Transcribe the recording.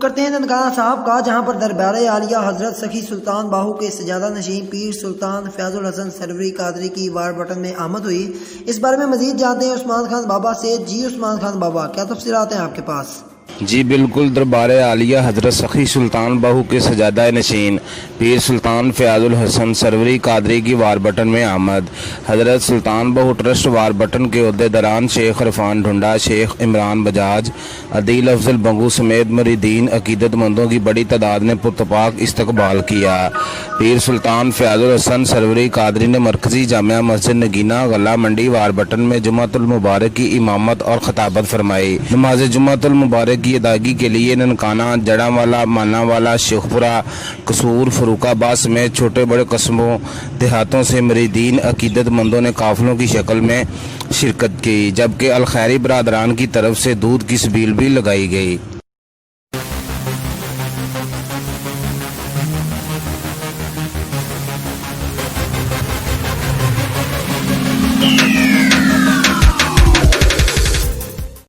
کرتے ہیں ننکانہ صاحب کا، جہاں پر دربار عالیہ حضرت سخی سلطان باہو کے سجادہ نشین پیر سلطان فیض الحسن سروری قادری کی وار بٹن میں آمد ہوئی۔ اس بارے میں مزید جانتے ہیں عثمان خان بابا سے۔ جی عثمان خان بابا، کیا تفصیلات ہیں آپ کے پاس؟ جی بالکل، دربار عالیہ حضرت سخی سلطان باہو کے سجادہ نشین پیر سلطان فیاض الحسن سروری قادری کی وار بٹن میں آمد۔ حضرت سلطان باہو ٹرسٹ وار بٹن کے عہدیداران شیخ عرفان ڈھونڈا، شیخ عمران بجاج، عدیل افضل بنگو سمیت مریدین عقیدت مندوں کی بڑی تعداد نے پرتپاک استقبال کیا۔ پیر سلطان فیاض الحسن سروری قادری نے مرکزی جامعہ مسجد نگینہ غلہ منڈی وار بٹن میں جمعۃ المبارک کی امامت اور خطابت فرمائی۔ نماز جمعۃ المبارک کی ادائیگی کے لیے ننکانہ، جڑاں والا، مانا والا، شیخ پورہ، قصور، فروخ آباد سمیت چھوٹے بڑے قصبوں دیہاتوں سے مریدین عقیدت مندوں نے قافلوں کی شکل میں شرکت کی، جبکہ الخیری برادران کی طرف سے دودھ کی سبیل بھی لگائی گئی۔